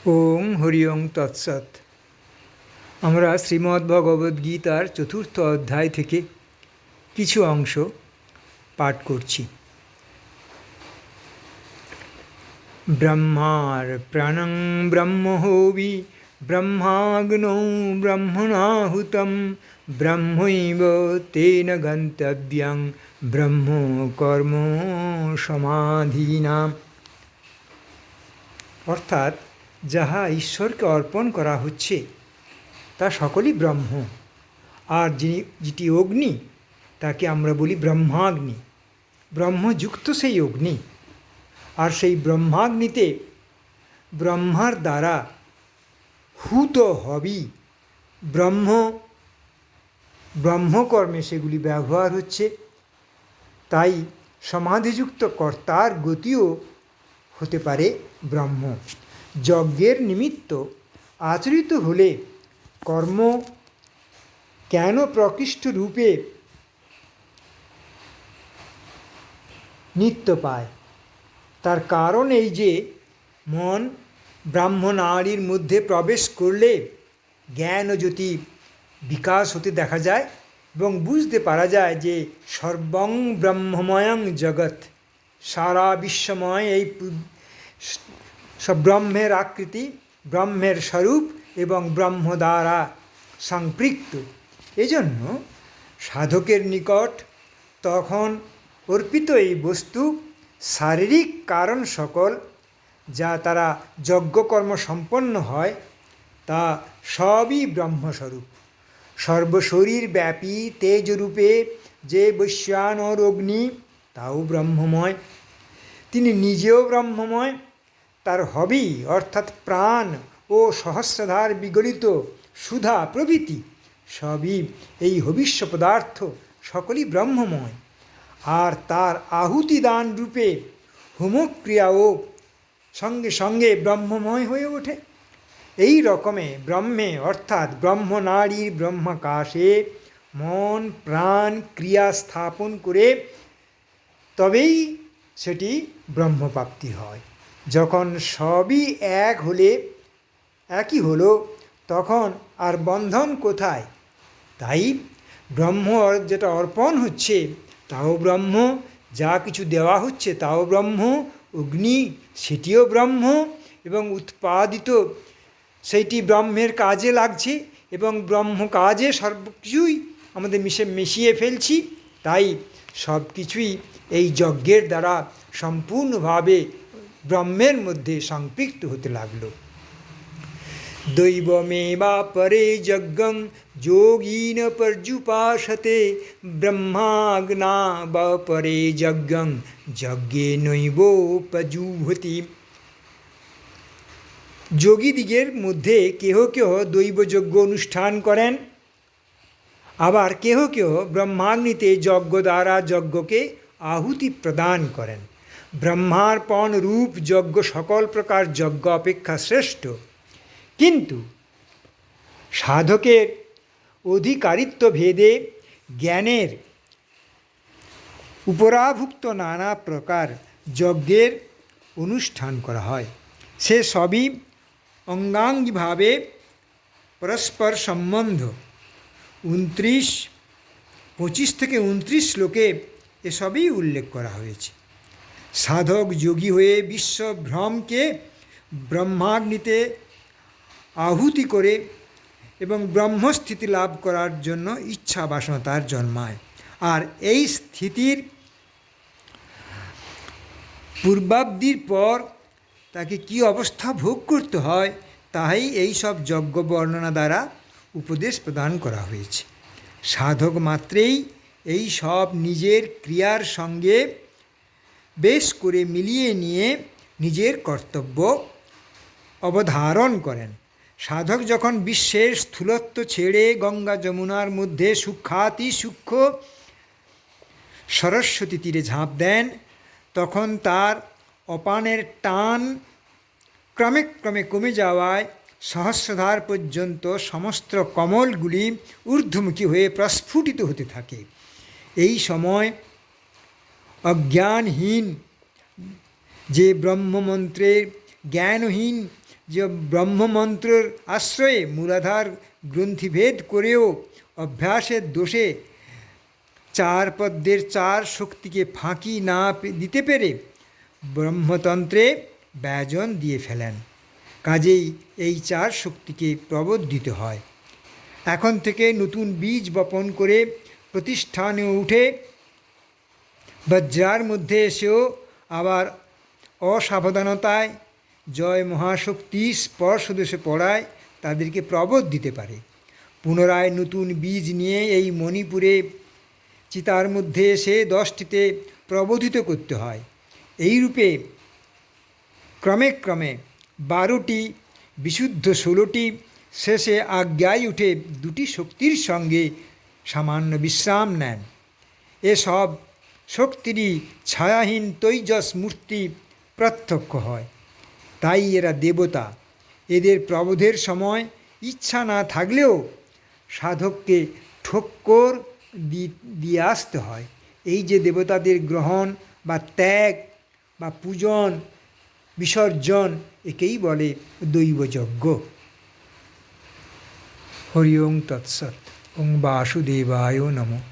ওং হরি ওং তৎসৎ। আমরা শ্রীমদ্ভগবদ্গীতার চতুর্থ অধ্যায় থেকে কিছু অংশ পাঠ করছি। ব্রহ্মার প্রাণং ব্রহ্মহোবি ব্রহ্মাগ্নৌ ব্রহ্মণাহুতম ব্রহ্মৈব তেন গন্তব্যং ব্রহ্ম কর্ম সমাধিনা। অর্থাৎ যাহা ঈশ্বরকে অর্পণ করা হচ্ছে তা সকলই ব্রহ্ম, আর যেটি অগ্নি তাকে আমরা বলি ব্রহ্মাগ্নি। ব্রহ্মযুক্ত সেই অগ্নি, আর সেই ব্রহ্মাগ্নিতে ব্রহ্মার দ্বারা হুত হবি ব্রহ্মকর্মে সেগুলি ব্যবহার হচ্ছে। তাই সমাধিযুক্ত কর্তার গতিও হতে পারে ব্রহ্ম। যজ্ঞের নিমিত্ত আচরিত হলে কর্ম কেন প্রকৃষ্ট রূপে নিত্য পায়, তার কারণ এই যে মন ব্রাহ্মণাড়ির মধ্যে প্রবেশ করলে জ্ঞান ও জ্যোতি বিকাশ হতে দেখা যায় এবং বুঝতে পারা যায় যে সর্বং ব্রহ্মময়ং জগৎ, সারা বিশ্বময় এই সব ব্রহ্মের আকৃতি, ব্রহ্মের স্বরূপ এবং ব্রহ্ম দ্বারা সম্পৃক্ত। এজন্য সাধকের নিকট তখন অর্পিত এই বস্তু শারীরিক কারণ সকল যা তারা যজ্ঞকর্ম সম্পন্ন হয় তা সবই ব্রহ্মস্বরূপ। সর্বশরীর ব্যাপী তেজরূপে যে বৈশ্বানর অগ্নি তাও ব্রহ্মময়, তিনি নিজেও ব্রহ্মময়। তার হবি অর্থাৎ প্রাণ ও সহস্রধার বিগলিত সুধা প্রভৃতি সবই এই হবিষ্য পদার্থ সকলই ব্রহ্মময়। আর তার আহুতি দান রূপে হোমক্রিয়াও সঙ্গে সঙ্গে ব্রহ্মময় হয়ে ওঠে। এই রকমে ব্রহ্মে অর্থাৎ ব্রহ্মনাড়ির ব্রহ্মাকাশে মন প্রাণ ক্রিয়া স্থাপন করে তবেই সেটি ব্রহ্মপ্রাপ্তি হয়। যখন সবই একই হলো তখন আর বন্ধন কোথায়? তাই ব্রহ্ম যেটা অর্পণ হচ্ছে তাও ব্রহ্ম, যা কিছু দেওয়া হচ্ছে তাও ব্রহ্ম, অগ্নি সেটিও ব্রহ্ম এবং উৎপাদিত সেইটি ব্রহ্মের কাজে লাগছে এবং ব্রহ্ম কাজে সর্বকিছুই আমাদের মিশিয়ে ফেলছি। তাই সব কিছুই এই যজ্ঞের দ্বারা সম্পূর্ণভাবে ব্রহ্মের মধ্যে সম্পৃক্ত হতে লাগলো। দৈবমেবাপরে যজ্ঞং যোগীন পর্যুপাসতে ব্রহ্মাগ্নাবপরে যজ্ঞং যজ্ঞে নৈবোপজুহতি। যোগীদিগের মধ্যে কেহ কেহ দৈবযজ্ঞ অনুষ্ঠান করেন, আবার কেহ কেহ ব্রহ্মাগ্নিতে যজ্ঞ দ্বারা যজ্ঞকে আহুতি প্রদান করেন। ব্রহ্মার্পণ রূপ যজ্ঞ সকল প্রকার যজ্ঞ অপেক্ষা শ্রেষ্ঠ, কিন্তু সাধকের অধিকারিত্ব ভেদে জ্ঞানের উপরাভুক্ত নানা প্রকার যজ্ঞের অনুষ্ঠান করা হয়। সে সবই অঙ্গাঙ্গিভাবে পরস্পর সম্বন্ধ। 25 থেকে 29 শ্লোকে এসবই উল্লেখ করা হয়েছে। সাধক যোগী হয়ে বিশ্বভ্রমকে ব্রহ্মাগ্নিতে আহুতি করে এবং ব্রহ্মস্থিতি লাভ করার জন্য ইচ্ছা বাসনা তার জন্মায়। আর এই স্থিতির পূর্বাব্দির পর তাকে কী অবস্থা ভোগ করতে হয় তাই এই সব যজ্ঞ বর্ণনা দ্বারা উপদেশ প্রদান করা হয়েছে। সাধক মাত্রেই এই সব নিজের ক্রিয়ার সঙ্গে বেশ করে মিলিয়ে নিয়ে নিজের কর্তব্য অবধারণ করেন। সাধক যখন বিশ্বের স্থূলত্ব ছেড়ে গঙ্গা যমুনার মধ্যে সূক্ষ্মাতি সূক্ষ্ম সরস্বতী তীরে ঝাঁপ দেন, তখন তার অপানের টান ক্রমে ক্রমে কমে যাওয়ায় সহস্রধার পর্যন্ত সমস্ত কমলগুলি ঊর্ধ্বমুখী হয়ে প্রস্ফুটিত হতে থাকে। এই সময় অজ্ঞানহীন যে ব্রহ্মমন্ত্রের জ্ঞানহীন যে ব্রহ্মমন্ত্রের আশ্রয়ে মূলাধার গ্রন্থিভেদ করেও অভ্যাসের দোষে চার পদ্মের চার শক্তিকে ফাঁকি না দিতে পেরে ব্রহ্মতন্ত্রে ব্যজন দিয়ে ফেলেন। কাজেই এই চার শক্তিকে প্রবর্ধিত হয়। এখন থেকে নতুন বীজ বপন করে প্রতিষ্ঠানে উঠে বজ্রার মধ্যে এসেও আবার অসাবধানতায় জয় মহাশক্তি স্পর্শদোষে পড়ায় তাদেরকে প্রবোধ দিতে পারে। পুনরায় নতুন বীজ নিয়ে এই মণিপুরে চিতার মধ্যে এসে 10টিতে প্রবোধিত করতে হয়। এইরূপে ক্রমে ক্রমে 12টি বিশুদ্ধ 16টি শেষে আজ্ঞায় উঠে 2টি শক্তির সঙ্গে সামান্য বিশ্রাম নেন। এসব শক্তিরই ছায়াহীন তৈজস মূর্তি প্রত্যক্ষ হয়। তাই এরা দেবতা। এদের প্রবোধের সময় ইচ্ছা না থাকলেও সাধককে ঠোক্কর দিয়ে আসতে হয়। এই যে দেবতাদের গ্রহণ বা ত্যাগ বা পূজন বিসর্জন, একেই বলে দৈবযজ্ঞ। হরি ওং তৎসৎ। ওং বাসুদেবায় নমঃ।